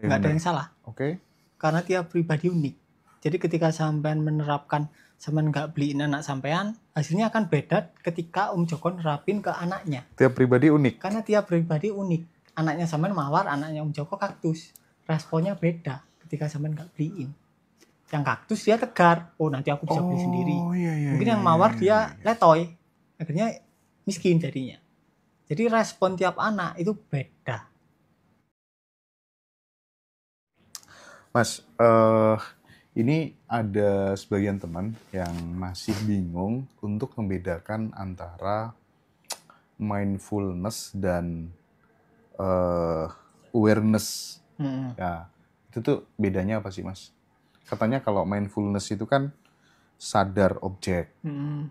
Nggak ada yang salah. Oke. Karena tiap pribadi unik. Jadi ketika sampean menerapkan sampean nggak beliin anak sampean, hasilnya akan beda ketika Om Joko nerapin ke anaknya. Tiap pribadi unik. Karena tiap pribadi unik. Anaknya sampean mawar, anaknya Om Joko kaktus. Responnya beda ketika sampean nggak beliin. Yang kaktus dia tegar, oh nanti aku bisa beli sendiri. Mungkin yang mawar dia letoy, akhirnya miskin jadinya. Jadi respon tiap anak itu beda. Mas, ini ada sebagian teman yang masih bingung untuk membedakan antara mindfulness dan awareness. Ya, itu tuh bedanya apa sih, Mas? Katanya kalau mindfulness itu kan sadar objek,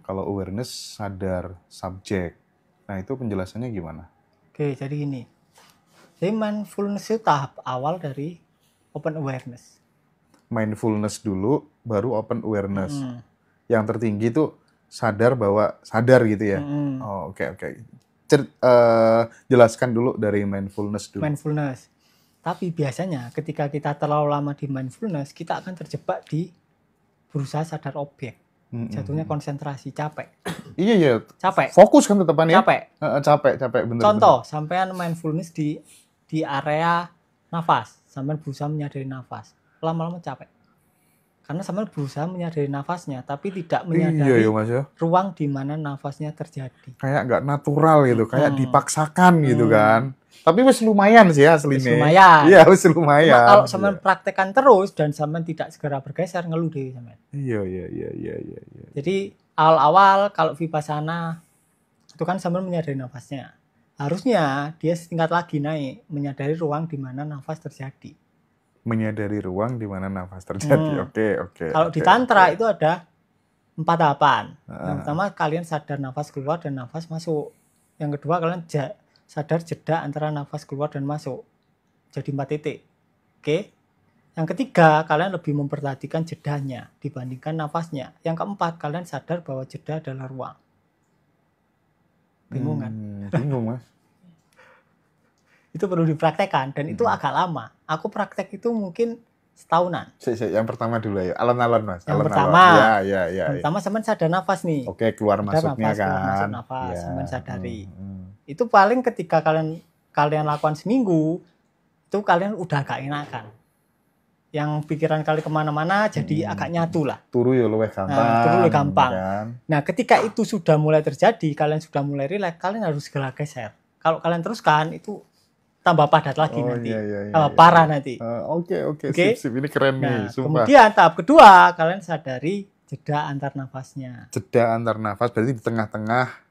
kalau awareness sadar subjek. Nah, itu penjelasannya gimana? Oke, jadi gini. Jadi mindfulness itu tahap awal dari open awareness. Mindfulness dulu, baru open awareness. Yang tertinggi tuh sadar gitu ya? Oh, oke. Jelaskan dulu dari mindfulness dulu. Mindfulness. Tapi biasanya ketika kita terlalu lama di mindfulness, kita akan terjebak di berusaha sadar objek. Jatuhnya konsentrasi, capek. Iya. Capek. Fokus kan tetepan ya? Capek, bener. Contoh, sampean mindfulness di area nafas. Sampean berusaha menyadari nafas. Lama-lama capek. Karena sampean berusaha menyadari nafasnya, tapi tidak menyadari Mas, ya? ruang di mana nafasnya terjadi. Kayak nggak natural gitu, kayak dipaksakan gitu kan. Tapi wis lumayan sih aslinya. Lumayan. Iya, wis lumayan. Cuma kalau sampean praktekkan terus dan sampean tidak segera bergeser, ngeluh deh sampean. Iya. Jadi awal-awal kalau vipassana itu kan sampean menyadari nafasnya. Harusnya dia setingkat lagi naik, menyadari ruang di mana nafas terjadi. Menyadari ruang di mana nafas terjadi. Oke. Kalau di tantra itu ada 4 tahapan. Yang pertama kalian sadar nafas keluar dan nafas masuk. Yang kedua kalian sadar jeda antara nafas keluar dan masuk. Jadi 4 titik. Oke. Yang ketiga, kalian lebih memperhatikan jedanya dibandingkan nafasnya. Yang keempat, kalian sadar bahwa jeda adalah ruang. Bingung kan? Bingung, Mas. Itu perlu dipraktekkan dan itu agak lama. Aku praktek itu mungkin setahunan. Yang pertama dulu ya, alon-alon Mas. Yang pertama. Ya. Yang pertama sampean sadar nafas nih. Oke, keluar masuknya kan. Keluar masuk nafas, sampean sadari. Itu paling ketika kalian lakukan seminggu, itu kalian udah agak enakan. Yang pikiran kalian kemana-mana jadi agak nyatu lah. Turu ya luwih gampang. Kan? Nah, ketika itu sudah mulai terjadi, kalian sudah mulai rileks, kalian harus segera geser. Kalau kalian teruskan, itu tambah padat lagi nanti. Tambah parah nanti. Oke. Sip. Ini keren nih, sumpah. Kemudian tahap kedua, kalian sadari jeda antar nafasnya. Jeda antar nafas berarti di tengah-tengah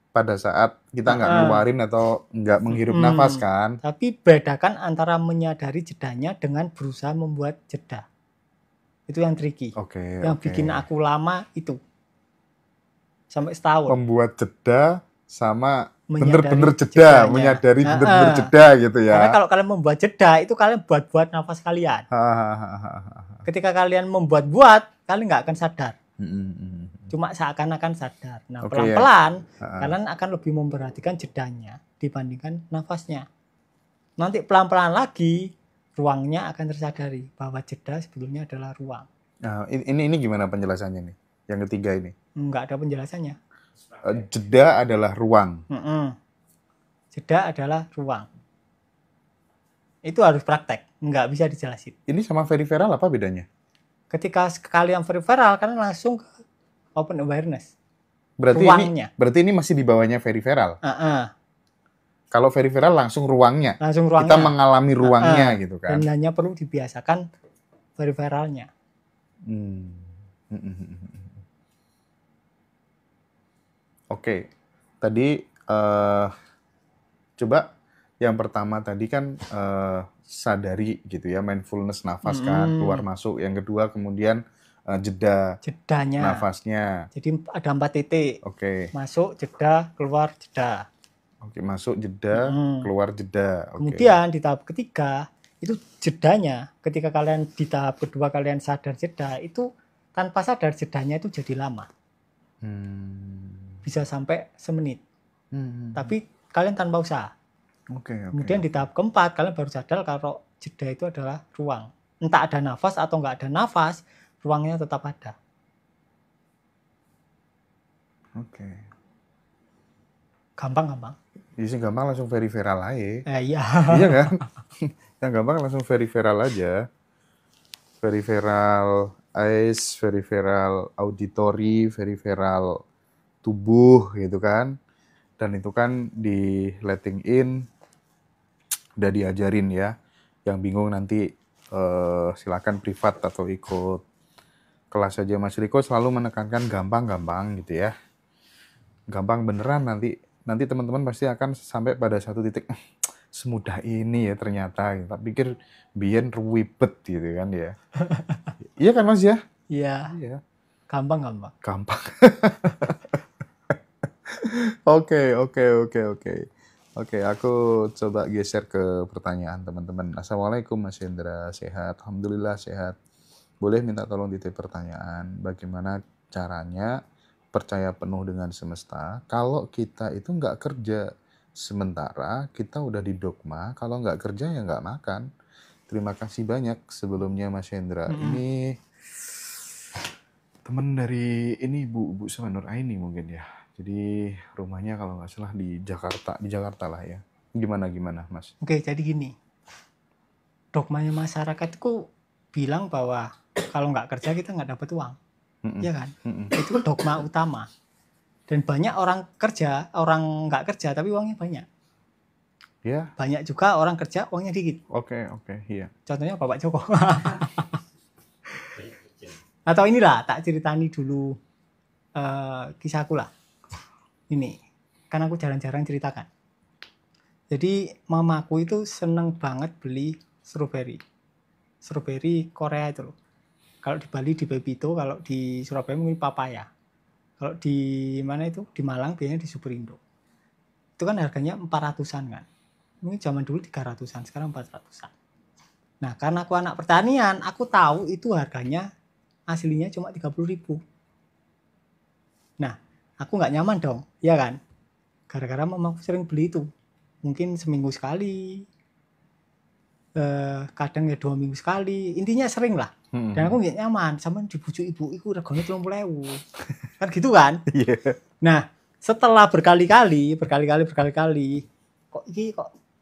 pada saat kita nggak ngeluarin atau nggak menghirup nafas kan. Tapi bedakan antara menyadari jedanya dengan berusaha membuat jeda. Itu yang tricky. Yang bikin aku lama itu. Sampai setahun. Membuat jeda sama bener-bener jeda, menyadari bener-bener jeda gitu ya. Karena kalau kalian membuat jeda, itu kalian buat nafas kalian. Ketika kalian membuat, kalian nggak akan sadar. Cuma seakan-akan sadar. Nah, pelan-pelan kalian akan lebih memperhatikan jedanya dibandingkan nafasnya. Nanti pelan-pelan lagi, ruangnya akan tersadari bahwa jeda sebetulnya adalah ruang. Nah, ini gimana penjelasannya nih? Yang ketiga ini? Nggak ada penjelasannya. Jeda adalah ruang. Jeda adalah ruang. Itu harus praktek, nggak bisa dijelasin. Ini sama peripheral apa bedanya? Ketika kalian peripheral, kalian langsung ke open awareness. Berarti ini masih di bawahnya peripheral. Kalau peripheral langsung ruangnya. Kita mengalami ruangnya gitu kan. Dan hanya perlu dibiasakan periferalnya. Oke, tadi coba yang pertama tadi kan sadari gitu ya, mindfulness nafas kan, keluar masuk. Yang kedua kemudian jedanya, nafasnya. Jadi ada 4 titik. Masuk, jeda, keluar, jeda. Masuk, jeda, keluar, jeda. Kemudian di tahap ketiga, itu jedanya, ketika kalian di tahap kedua kalian sadar jeda, itu tanpa sadar jedanya itu jadi lama. Bisa sampai semenit. Tapi kalian tanpa usaha. Kemudian di tahap keempat, kalian baru sadar kalau jeda itu adalah ruang. Entah ada nafas atau nggak ada nafas, ruangnya tetap ada. Oke. Gampang. Jadi gampang langsung very viral aja. Iya. Iya kan? Yang gampang langsung very viral aja. Very viral eyes, very viral auditory, very viral tubuh gitu kan. Dan itu kan di letting in udah diajarin ya. Yang bingung nanti silakan privat atau ikut kelas aja. Mas Riko selalu menekankan gampang-gampang gitu ya. Gampang beneran nanti teman-teman pasti akan sampai pada satu titik semudah ini ya ternyata. Tak pikir biyen ruwibet gitu kan ya. Iya kan Mas ya? Iya. Gampang. Oke, aku coba geser ke pertanyaan teman-teman. Assalamualaikum Mas Hendra, sehat? Alhamdulillah sehat. Boleh minta tolong titip pertanyaan, bagaimana caranya percaya penuh dengan semesta kalau kita itu nggak kerja, sementara kita udah didogma kalau nggak kerja ya nggak makan. Terima kasih banyak sebelumnya Mas Hendra. Ini teman dari ini Bu Sama Nur Aini mungkin ya. Jadi rumahnya kalau nggak salah di Jakarta lah ya. Gimana Mas? Oke, jadi gini. Dogmanya masyarakat itu bilang bahwa kalau nggak kerja kita nggak dapat uang. Iya kan? Itu dogma utama. Dan banyak orang nggak kerja tapi uangnya banyak. Ya. Banyak juga orang kerja uangnya dikit. Oke, iya. Contohnya Bapak Joko. Atau inilah, tak ceritani dulu kisahku lah. Ini, kan aku jarang-jarang ceritakan. Jadi mamaku itu seneng banget beli strawberry Korea itu loh. Kalau di Bali di Pepito, kalau di Surabaya mungkin papaya. Kalau di mana itu? Di Malang biasanya di Superindo. Itu kan harganya 400-an kan. Mungkin zaman dulu 300-an, sekarang 400-an. Nah, karena aku anak pertanian, aku tahu itu harganya aslinya cuma 30.000. Nah, aku nggak nyaman dong, ya kan? Gara-gara mamaku sering beli itu. Mungkin seminggu sekali, kadang ya 2 minggu sekali. Intinya sering lah. Dan aku nggak nyaman. Sama dibujuk ibu, itu regane 30.000. Kan gitu kan? Yeah. Nah, setelah berkali-kali,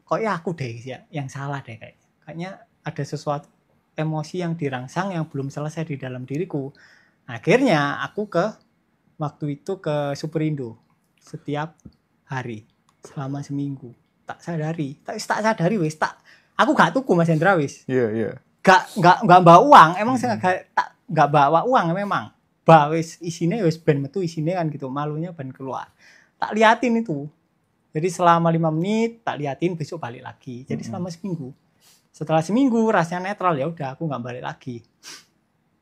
kok ya aku deh yang salah deh kayaknya ada sesuatu emosi yang dirangsang yang belum selesai di dalam diriku. Akhirnya aku waktu itu ke Superindo setiap hari selama seminggu. Tak sadari wis aku gak tuku Mas Hendra wis. Iya. Gak bawa uang, emang saya gak bawa uang memang. Wis isine wis ben metu isine kan gitu, malunya ben keluar. Tak liatin itu. Jadi selama 5 menit tak liatin, besok balik lagi. Jadi selama seminggu. Setelah seminggu rasanya netral, ya udah aku nggak balik lagi.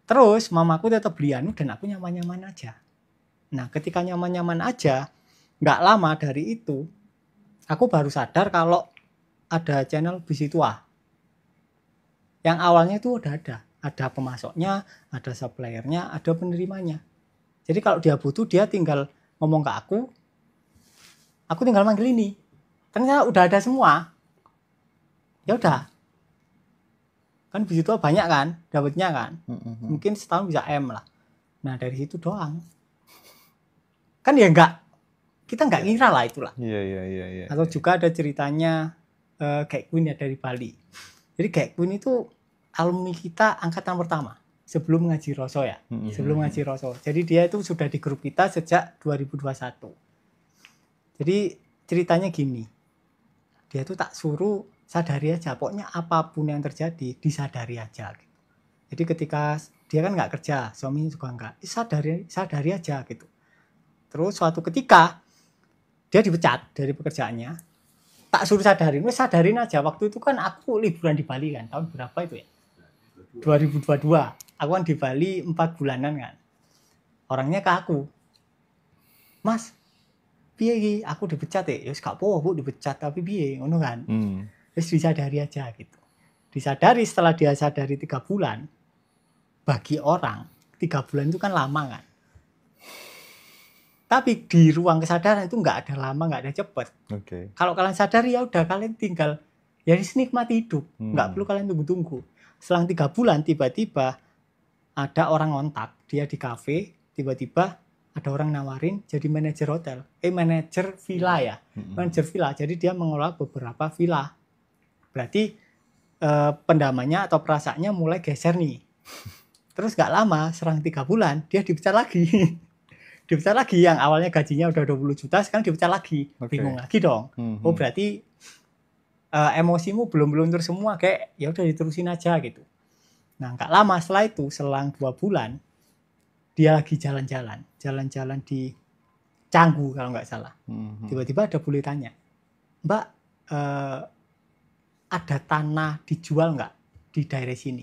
Terus mamaku tetap beli anu dan aku nyaman-nyaman aja. Nah, ketika nyaman-nyaman aja, nggak lama dari itu aku baru sadar kalau ada channel Bisi Tua. Yang awalnya itu udah ada pemasoknya, ada suppliernya, ada penerimanya. Jadi kalau dia butuh, dia tinggal ngomong ke aku tinggal manggil ini. Ternyata udah ada semua. Ya udah. Kan Bisi Tua banyak kan, dapatnya kan. Mungkin setahun bisa M lah. Nah, dari situ doang. Kan ya kita nggak ngira lah itulah. Iya. Atau juga ada ceritanya Gek Queen ya dari Bali. Jadi Gek Queen itu alumni kita angkatan pertama sebelum ngaji Roso ya. Sebelum ngaji Roso. Jadi dia itu sudah di grup kita sejak 2021. Jadi ceritanya gini. Dia tuh tak suruh sadari aja. Pokoknya apapun yang terjadi disadari aja. Gitu. Jadi ketika dia kan nggak kerja, suaminya juga nggak. Sadari aja gitu. Terus suatu ketika dia dipecat dari pekerjaannya. Tak suruh sadarin aja. Waktu itu kan aku liburan di Bali kan. Tahun berapa itu ya? 2022. Aku kan di Bali 4 bulanan kan. Orangnya ke aku. Mas, piye aku dipecat ya? Ya gak apa-apa dipecat tapi piye ngono kan. Terus disadari aja gitu. Disadari setelah dia sadari 3 bulan. Bagi orang 3 bulan itu kan lama kan. Tapi di ruang kesadaran itu nggak ada lama, nggak ada cepet. Okay. Kalau kalian sadar ya udah kalian tinggal Ya nikmati hidup, nggak perlu kalian tunggu-tunggu. Selang 3 bulan tiba-tiba ada orang ngontak, dia di kafe, tiba-tiba ada orang nawarin jadi manajer hotel, manajer villa ya, manajer villa. Jadi dia mengelola beberapa villa. Berarti pendamanya atau perasaannya mulai geser nih. Terus nggak lama, serang 3 bulan, dia dipecat lagi. Dipecat lagi, yang awalnya gajinya udah 20 juta, sekarang dipecat lagi. Bingung lagi dong. Oh berarti emosimu belum luntur semua, kayak ya udah diterusin aja gitu. Nah nggak lama setelah itu, selang 2 bulan, dia lagi jalan-jalan di Canggu kalau nggak salah. Tiba-tiba ada bule tanya, Mbak, ada tanah dijual nggak di daerah sini?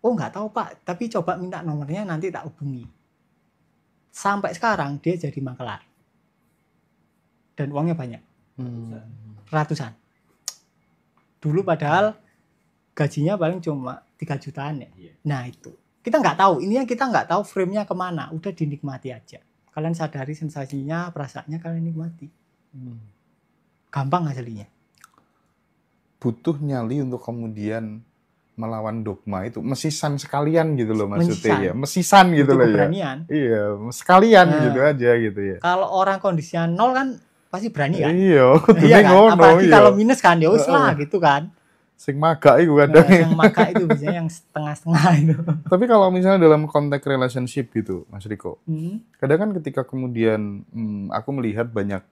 Oh nggak tahu Pak, tapi coba minta nomornya nanti tak hubungi. Sampai sekarang dia jadi makelar. Dan uangnya banyak. Ratusan. Dulu padahal gajinya paling cuma 3 jutaan ya. Nah itu. Kita nggak tahu. Ini yang kita nggak tahu frame-nya kemana. Udah dinikmati aja. Kalian sadari sensasinya, perasaannya kalian nikmati. Gampang hasilnya. Butuh nyali untuk kemudian melawan dogma itu. Mesisan sekalian gitu loh maksudnya. Mesisan gitu loh ya. Iya, sekalian gitu aja gitu ya. Kalau orang kondisinya 0 kan pasti berani kan? Iya, kan? Apalagi kalau minus kan, ya wis lah gitu kan. Sing maga itu kadang. Yang maga itu biasanya yang setengah-setengah itu. Tapi kalau misalnya dalam konteks relationship gitu, Mas Riko, kadang kan ketika kemudian aku melihat banyak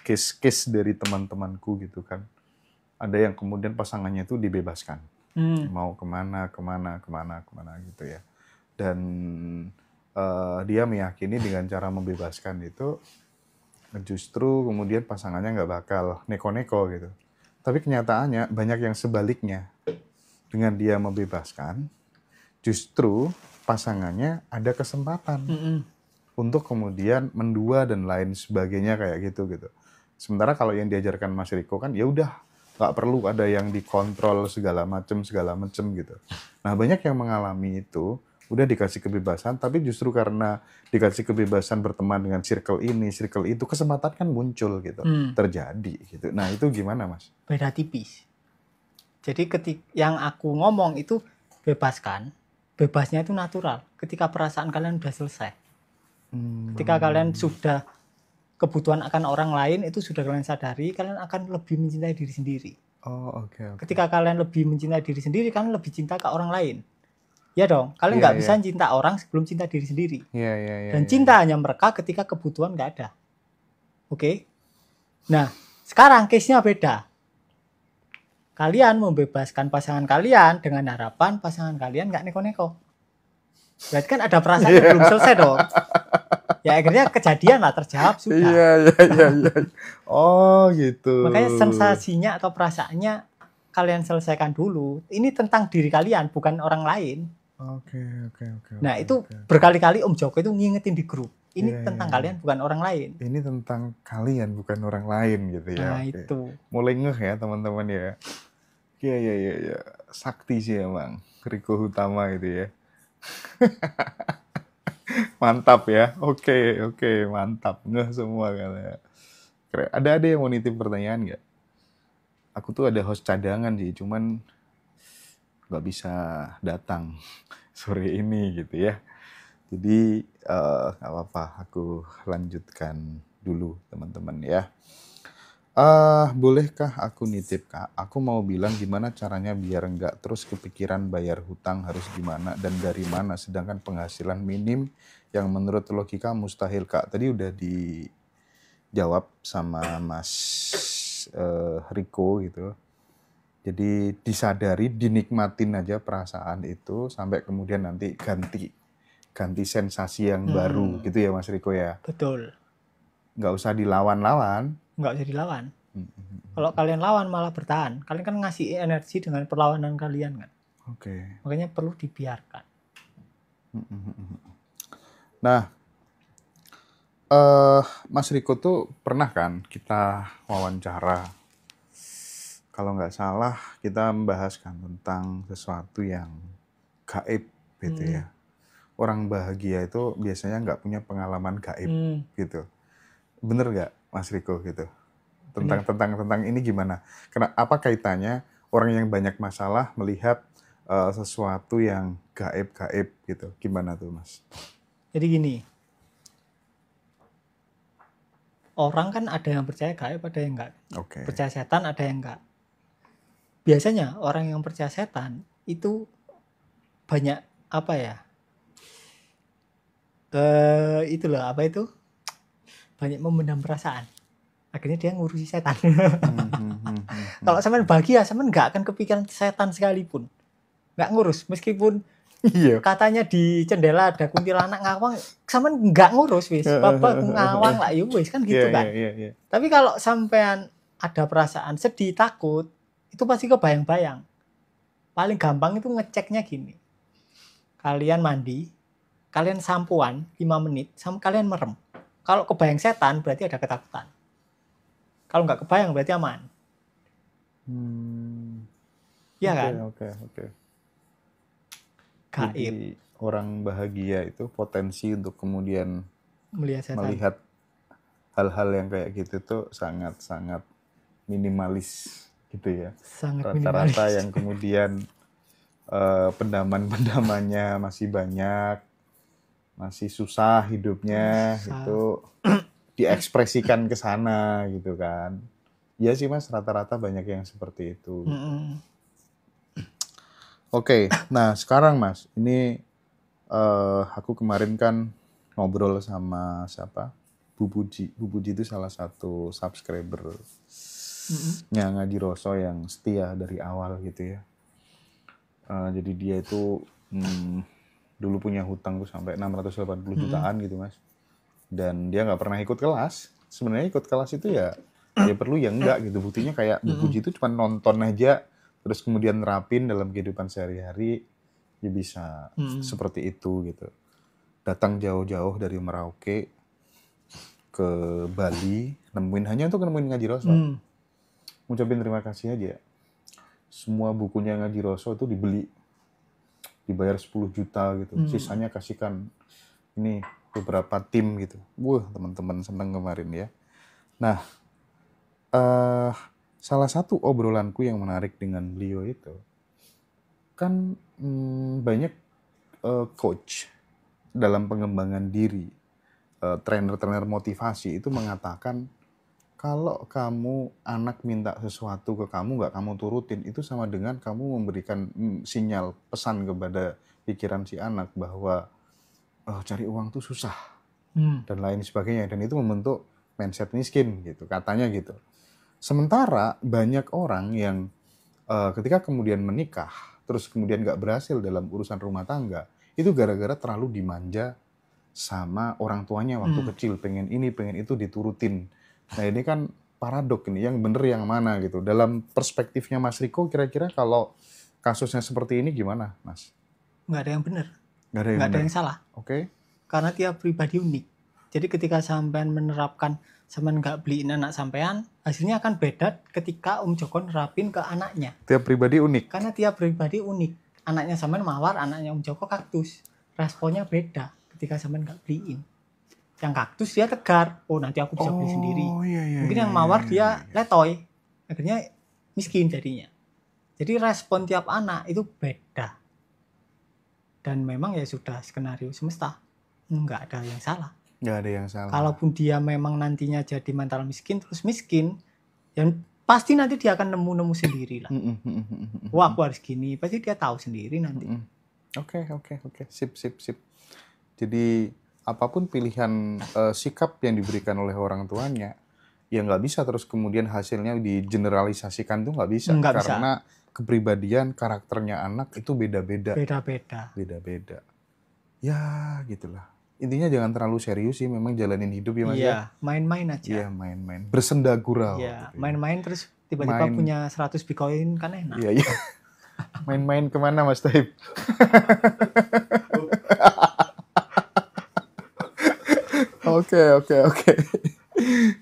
case dari teman-temanku gitu kan, ada yang kemudian pasangannya itu dibebaskan, mau kemana gitu ya, dan dia meyakini dengan cara membebaskan itu justru kemudian pasangannya nggak bakal neko-neko gitu. Tapi kenyataannya banyak yang sebaliknya. Dengan dia membebaskan, justru pasangannya ada kesempatan untuk kemudian mendua dan lain sebagainya kayak gitu. Sementara kalau yang diajarkan Mas Riko kan ya udah nggak perlu ada yang dikontrol segala macam gitu. Nah banyak yang mengalami itu. Udah dikasih kebebasan, tapi justru karena dikasih kebebasan berteman dengan circle ini, circle itu, kesempatan kan muncul gitu, terjadi gitu. Nah itu gimana Mas? Beda tipis. Jadi yang aku ngomong itu bebaskan, bebasnya itu natural. Ketika perasaan kalian udah selesai, ketika kalian sudah kebutuhan akan orang lain itu sudah kalian sadari, kalian akan lebih mencintai diri sendiri. Oh oke. Ketika kalian lebih mencintai diri sendiri, kalian lebih cinta ke orang lain. Ya dong, kalian nggak bisa cinta orang sebelum cinta diri sendiri. Dan cinta hanya mereka ketika kebutuhan nggak ada. Oke? Nah, sekarang case-nya beda. Kalian membebaskan pasangan kalian dengan harapan pasangan kalian nggak neko-neko. Berarti kan ada perasaan yang belum selesai dong. Ya akhirnya kejadian lah, terjawab sudah. Iya. Oh gitu. Makanya sensasinya atau perasaannya kalian selesaikan dulu. Ini tentang diri kalian, bukan orang lain. Oke. Nah itu berkali-kali Om Joko itu ngingetin di grup. Ini tentang kalian bukan orang lain. Ini tentang kalian bukan orang lain gitu ya. Nah itu. Mulai ngeh ya teman-teman ya. Iya. Sakti sih emang. Riko Hutama gitu ya. Mantap ya. Oke. Mantap. Ngeh semua kalian. Ada yang mau nitip pertanyaan nggak? Aku tuh ada host cadangan sih. Cuman nggak bisa datang sore ini gitu ya. Jadi nggak apa-apa, aku lanjutkan dulu teman-teman ya. Bolehkah aku nitip Kak? Aku mau bilang gimana caranya biar nggak terus kepikiran bayar hutang harus gimana dan dari mana, sedangkan penghasilan minim yang menurut logika mustahil Kak. Tadi udah dijawab sama Mas Riko gitu. Jadi disadari, dinikmatin aja perasaan itu sampai kemudian nanti ganti sensasi yang baru gitu ya Mas Riko ya. Betul. Nggak usah dilawan-lawan. Nggak usah dilawan. Kalau kalian lawan malah bertahan. Kalian kan ngasih energi dengan perlawanan kalian kan. Oke. Makanya perlu dibiarkan. Nah, Mas Riko tuh pernah kan kita wawancara. Kalau nggak salah kita membahaskan tentang sesuatu yang gaib gitu ya. Orang bahagia itu biasanya nggak punya pengalaman gaib gitu. Bener nggak Mas Riko gitu? tentang ini gimana? Apa kaitannya orang yang banyak masalah melihat sesuatu yang gaib gitu? Gimana tuh, Mas? Jadi gini, orang kan ada yang percaya gaib, ada yang enggak. Percaya setan, ada yang enggak. Biasanya orang yang percaya setan itu banyak apa ya? Banyak memendam perasaan. Akhirnya dia ngurusi setan. Kalau sampean bahagia, sampean nggak akan kepikiran setan sekalipun. Nggak ngurus, meskipun katanya di jendela ada kuntilanak ngawang, sampean nggak ngurus wis. Bapak ngawang lah, ya wis kan gitu kan. Tapi kalau sampean ada perasaan sedih, takut, itu pasti kebayang-bayang. Paling gampang itu ngeceknya gini. Kalian mandi, kalian sampoan 5 menit, sama kalian merem. Kalau kebayang setan berarti ada ketakutan. Kalau nggak kebayang berarti aman. Iya kan? Oke. Gaib. Jadi orang bahagia itu potensi untuk kemudian melihat hal-hal yang kayak gitu tuh sangat-sangat minimalis gitu ya. Rata-rata yang kemudian pendamannya masih banyak, masih susah hidupnya, itu diekspresikan ke sana gitu kan. Iya sih Mas, rata-rata banyak yang seperti itu. Oke, nah sekarang Mas, ini aku kemarin kan ngobrol sama siapa? Bu Puji. Bu Puji itu salah satu subscriber-nya Ngaji Roso yang setia dari awal gitu ya. Jadi dia itu dulu punya hutang tuh sampai 680 jutaan gitu Mas. Dan dia nggak pernah ikut kelas. Sebenarnya ikut kelas itu ya perlu ya enggak gitu. Buktinya kayak Bu Puji itu cuma nonton aja, terus kemudian nerapin dalam kehidupan sehari-hari, ya bisa seperti itu gitu. Datang jauh-jauh dari Merauke ke Bali, hanya untuk nemuin Ngaji Roso. Ngucapin terima kasih aja. Semua bukunya Ngaji Roso itu dibeli, dibayar 10 juta gitu. Sisanya kasihkan ini beberapa tim gitu. Wah, teman-teman seneng kemarin ya. Nah, salah satu obrolanku yang menarik dengan beliau itu, kan banyak coach dalam pengembangan diri, trainer-trainer motivasi itu mengatakan, kalau kamu anak minta sesuatu ke kamu, nggak kamu turutin, itu sama dengan kamu memberikan sinyal, pesan kepada pikiran si anak bahwa cari uang tuh susah, dan lain sebagainya. Dan itu membentuk mindset miskin, gitu, katanya gitu. Sementara banyak orang yang ketika kemudian menikah, terus kemudian nggak berhasil dalam urusan rumah tangga, itu gara-gara terlalu dimanja sama orang tuanya waktu kecil, pengen ini, pengen itu diturutin. Nah ini kan paradok ini, yang bener yang mana gitu. Dalam perspektifnya Mas Riko, kira-kira kalau kasusnya seperti ini gimana, Mas? Nggak ada yang benar. Nggak ada yang salah. Oke. Karena tiap pribadi unik. Jadi ketika sampean menerapkan, sampean nggak beliin anak sampean, hasilnya akan beda ketika Om Joko nerapin ke anaknya. Tiap pribadi unik. Karena tiap pribadi unik. Anaknya sampean mawar, anaknya Om Joko kaktus. Responnya beda ketika sampean nggak beliin. Yang kaktus dia tegar, oh nanti aku bisa beli sendiri. Mungkin yang mawar dia letoy, akhirnya miskin jadinya. Jadi respon tiap anak itu beda. Dan memang ya sudah skenario semesta, nggak ada yang salah. Nggak ada yang salah. Kalaupun dia memang nantinya jadi mental miskin, terus miskin, yang pasti nanti dia akan nemu sendiri lah. Wah aku harus gini, pasti dia tahu sendiri nanti. Oke. Sip. Jadi apapun pilihan sikap yang diberikan oleh orang tuanya, ya nggak bisa terus kemudian hasilnya digeneralisasikan tuh nggak bisa. Karena kepribadian, karakternya anak itu beda-beda. Beda-beda. Ya gitulah. Intinya jangan terlalu serius sih, memang jalanin hidup ya Mas. Iya, main-main aja. Iya, main-main. Bersenda gurau. Iya, gitu. Main-main terus tiba-tiba punya 100 Bitcoin kan enak. Iya. Main-main kemana Mas Taib? Oke.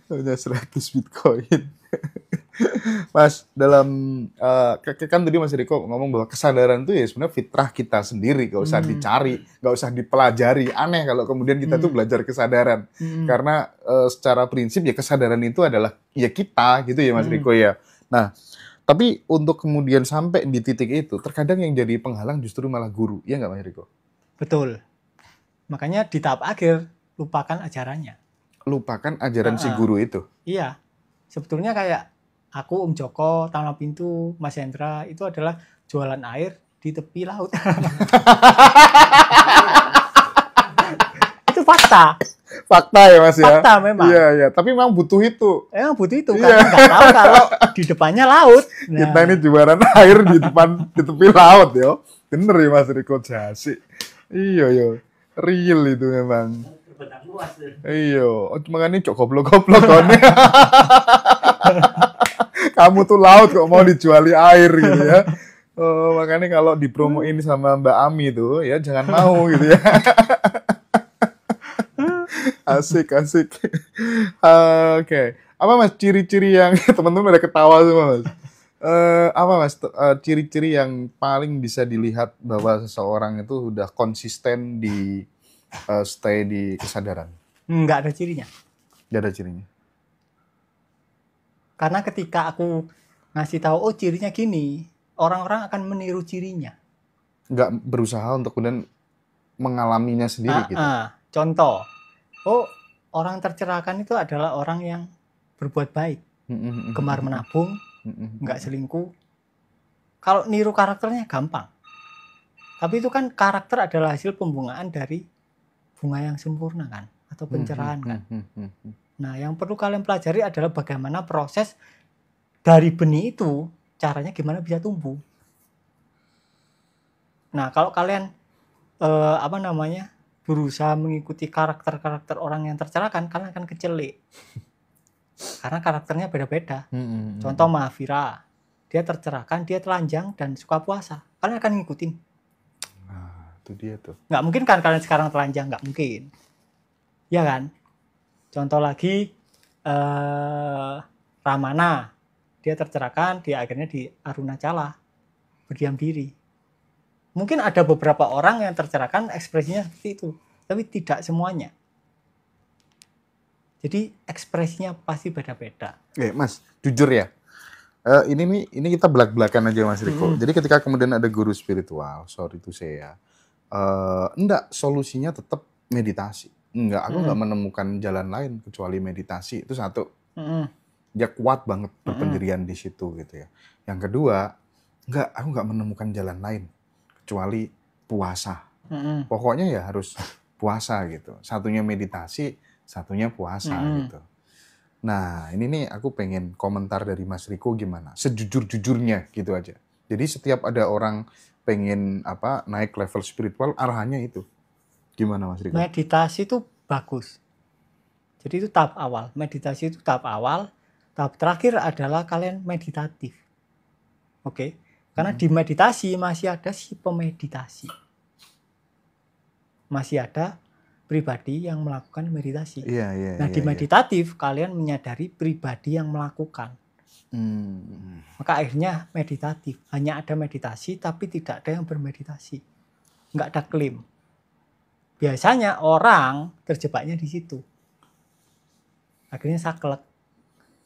Punya 100 Bitcoin. Mas, dalam kan tadi Mas Riko ngomong bahwa kesadaran itu ya sebenarnya fitrah kita sendiri, gak usah dicari, gak usah dipelajari. Aneh kalau kemudian kita tuh belajar kesadaran, karena secara prinsip ya kesadaran itu adalah ya kita gitu ya Mas Riko ya. Nah, tapi untuk kemudian sampai di titik itu, terkadang yang jadi penghalang justru malah guru, ya nggak Mas Riko? Betul. Makanya di tahap akhir lupakan ajarannya. Lupakan ajaran si guru itu. Iya, sebetulnya kayak aku, Om Joko, Tanah Pintu, Mas Hendra, itu adalah jualan air di tepi laut. Itu fakta. Fakta ya Mas ya? Fakta memang. Iya, iya. Tapi memang butuh itu. Emang butuh itu, karena nggak tahu kalau di depannya laut. Nah. Kita ini jualan air di tepi laut ya. Bener ya Mas Riko Jasi. Iya, iya. Real itu memang. Iya. Makanya cok goblok-goblok kan. Kamu tuh laut kok mau dijuali air gitu ya. Makanya kalau dipromoin sama Mbak Ami tuh ya jangan mau gitu ya. Asik. Oke. Apa Mas ciri-ciri yang teman-teman ada ketawa semua Mas? Apa Mas ciri-ciri yang paling bisa dilihat bahwa seseorang itu udah konsisten di stay di kesadaran? Nggak ada cirinya. Nggak ada cirinya. Karena ketika aku ngasih tahu, oh cirinya gini, orang-orang akan meniru cirinya. Nggak berusaha untuk kemudian mengalaminya sendiri gitu. Contoh, oh orang tercerahkan itu adalah orang yang berbuat baik, gemar menabung, nggak selingkuh. Kalau niru karakternya gampang. Tapi itu kan karakter adalah hasil pembungaan dari bunga yang sempurna kan, atau pencerahan kan. Nah, yang perlu kalian pelajari adalah bagaimana proses dari benih itu, caranya gimana bisa tumbuh. Nah, kalau kalian berusaha mengikuti karakter-karakter orang yang tercerahkan, kalian akan kecelik. Karena karakternya beda-beda. Contoh Mahafira, dia tercerahkan, dia telanjang dan suka puasa. Kalian akan ngikutin. Nah, itu dia tuh. Nggak mungkin kan kalian sekarang telanjang, nggak mungkin. Ya kan? Contoh lagi Ramana, dia tercerahkan, dia akhirnya di Arunachala, berdiam diri. Mungkin ada beberapa orang yang tercerahkan ekspresinya seperti itu, tapi tidak semuanya. Jadi ekspresinya pasti beda-beda. Mas, jujur ya, ini kita belak-belakan aja Mas Riko. Jadi ketika kemudian ada guru spiritual, sorry to say ya, enggak, solusinya tetap meditasi. Enggak, aku nggak menemukan jalan lain kecuali meditasi. Itu satu. Dia kuat banget berpendirian di situ gitu ya. Yang kedua, aku nggak menemukan jalan lain kecuali puasa. Pokoknya ya harus puasa gitu. Satunya meditasi, satunya puasa gitu. Nah, ini nih aku pengen komentar dari Mas Riko gimana? Sejujur-jujurnya gitu aja. Jadi setiap ada orang pengen naik level spiritual, arahannya itu. Gimana Mas Riko? Meditasi itu bagus. Jadi itu tahap awal. Meditasi itu tahap awal. Tahap terakhir adalah kalian meditatif. Oke? Karena di meditasi masih ada si pemeditasi. Masih ada pribadi yang melakukan meditasi. Nah, di meditatif kalian menyadari pribadi yang melakukan. Maka akhirnya meditatif. Hanya ada meditasi tapi tidak ada yang bermeditasi. Nggak ada klaim. Biasanya orang terjebaknya di situ. Akhirnya saklek.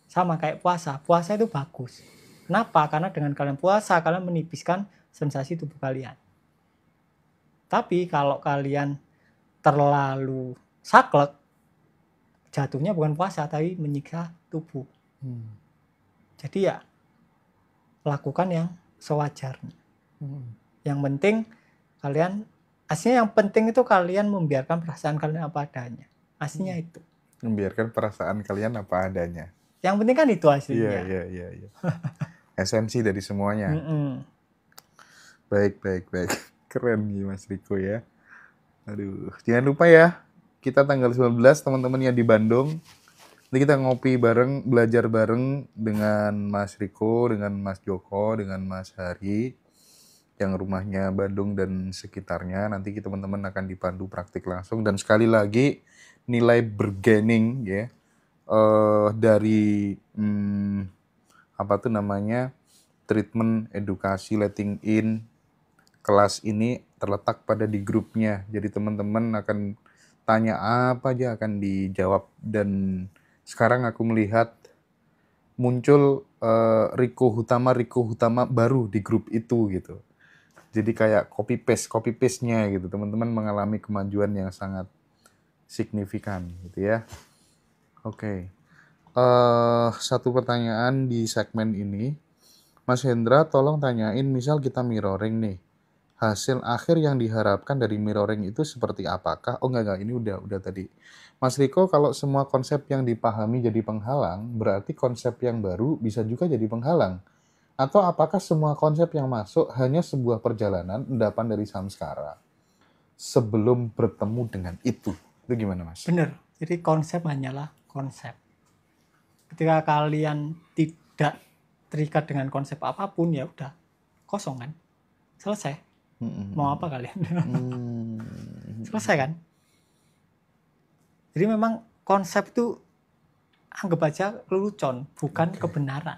Sama kayak puasa. Puasa itu bagus. Kenapa? Karena dengan kalian puasa, kalian menipiskan sensasi tubuh kalian. Tapi kalau kalian terlalu saklek, jatuhnya bukan puasa, tapi menyiksa tubuh. Jadi ya, lakukan yang sewajarnya. Yang penting kalian, aslinya yang penting itu kalian membiarkan perasaan kalian apa adanya. Aslinya itu. Membiarkan perasaan kalian apa adanya. Yang penting kan itu aslinya. Iya. Esensi dari semuanya. Baik. Keren nih Mas Riko ya. Aduh, jangan lupa ya, kita tanggal 19 teman-teman yang di Bandung. Nanti kita ngopi bareng, belajar bareng dengan Mas Riko, dengan Mas Joko, dengan Mas Hari, yang rumahnya Bandung dan sekitarnya. Nanti teman-teman akan dipandu praktik langsung. Dan sekali lagi, nilai bergening ya, dari apa tuh namanya, treatment, edukasi, letting in kelas ini terletak pada di grupnya. Jadi teman-teman akan tanya apa aja akan dijawab. Dan sekarang aku melihat muncul Riko Hutama baru di grup itu gitu. Jadi kayak copy paste-nya gitu. Teman-teman mengalami kemajuan yang sangat signifikan gitu ya. Oke. Satu pertanyaan di segmen ini. Mas Hendra, tolong tanyain, misal kita mirroring nih. Hasil akhir yang diharapkan dari mirroring itu seperti apakah? Oh enggak, ini udah tadi. Mas Riko, kalau semua konsep yang dipahami jadi penghalang, berarti konsep yang baru bisa juga jadi penghalang. Atau apakah semua konsep yang masuk hanya sebuah perjalanan endapan dari samskara sebelum bertemu dengan itu? Itu gimana, Mas? Bener. Jadi konsep hanyalah konsep. Ketika kalian tidak terikat dengan konsep apapun, ya udah kosong kan, selesai. Mau apa kalian? Selesai kan? Jadi memang konsep itu anggap aja lelucon, bukan kebenaran.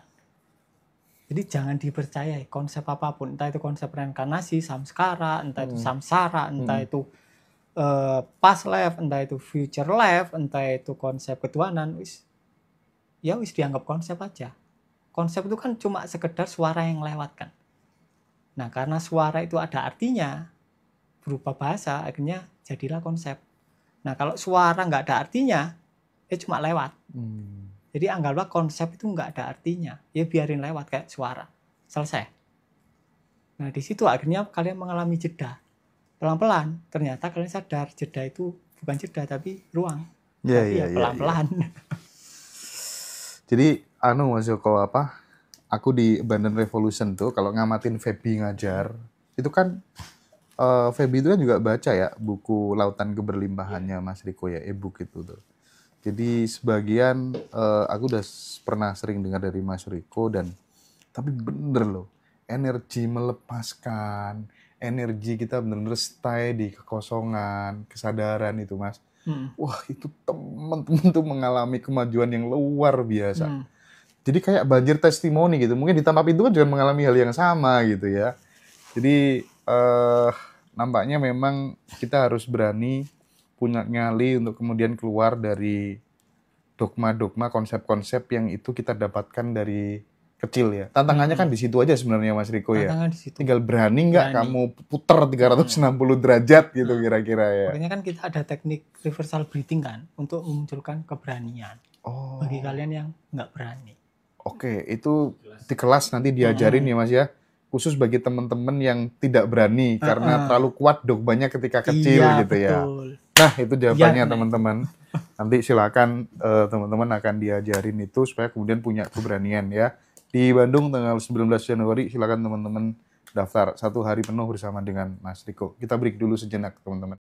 Jadi jangan dipercayai konsep apapun, entah itu konsep reinkarnasi, samskara, entah itu samsara, entah itu past life, entah itu future life, entah itu konsep ketuhanan, wis dianggap konsep aja. Konsep itu kan cuma sekedar suara yang lewat kan. Nah, karena suara itu ada artinya berupa bahasa, akhirnya jadilah konsep. Nah, kalau suara nggak ada artinya, ya cuma lewat. Jadi anggaplah konsep itu nggak ada artinya, ya biarin lewat kayak suara, selesai. Nah, di situ akhirnya kalian mengalami jeda. Pelan-pelan, ternyata kalian sadar jeda itu bukan jeda tapi ruang. Tapi pelan-pelan. Jadi Mas Joko aku di Abundant Revolution tuh kalau ngamatin Feby ngajar, itu kan Feby itu kan juga baca ya buku Lautan Keberlimpahannya Mas Riko ya, e-book itu tuh. Jadi sebagian aku udah pernah sering dengar dari Mas Riko tapi bener loh, energi melepaskan, energi kita bener-bener stay di kekosongan, kesadaran itu Mas. Wah, itu teman-teman tuh mengalami kemajuan yang luar biasa. Jadi kayak banjir testimoni gitu. Mungkin di Tanpa Pintu kan juga mengalami hal yang sama gitu ya. Jadi nampaknya memang kita harus berani punya nyali untuk kemudian keluar dari dogma-dogma, konsep-konsep yang itu kita dapatkan dari kecil ya. Tantangannya kan di situ aja sebenarnya Mas Riko ya. Tinggal berani nggak kamu puter 360 derajat gitu kira-kira ya. Makanya kan kita ada teknik reversal breathing kan untuk memunculkan keberanian. Bagi kalian yang nggak berani. Oke, itu di kelas nanti diajarin ya Mas ya. Khusus bagi teman-teman yang tidak berani karena terlalu kuat dogmanya ketika kecil gitu ya. Nah, itu jawabannya teman-teman. Nanti silakan teman-teman akan diajarin itu supaya kemudian punya keberanian ya. Di Bandung tanggal 19 Januari silakan teman-teman daftar 1 hari penuh bersama dengan Mas Riko. Kita break dulu sejenak teman-teman.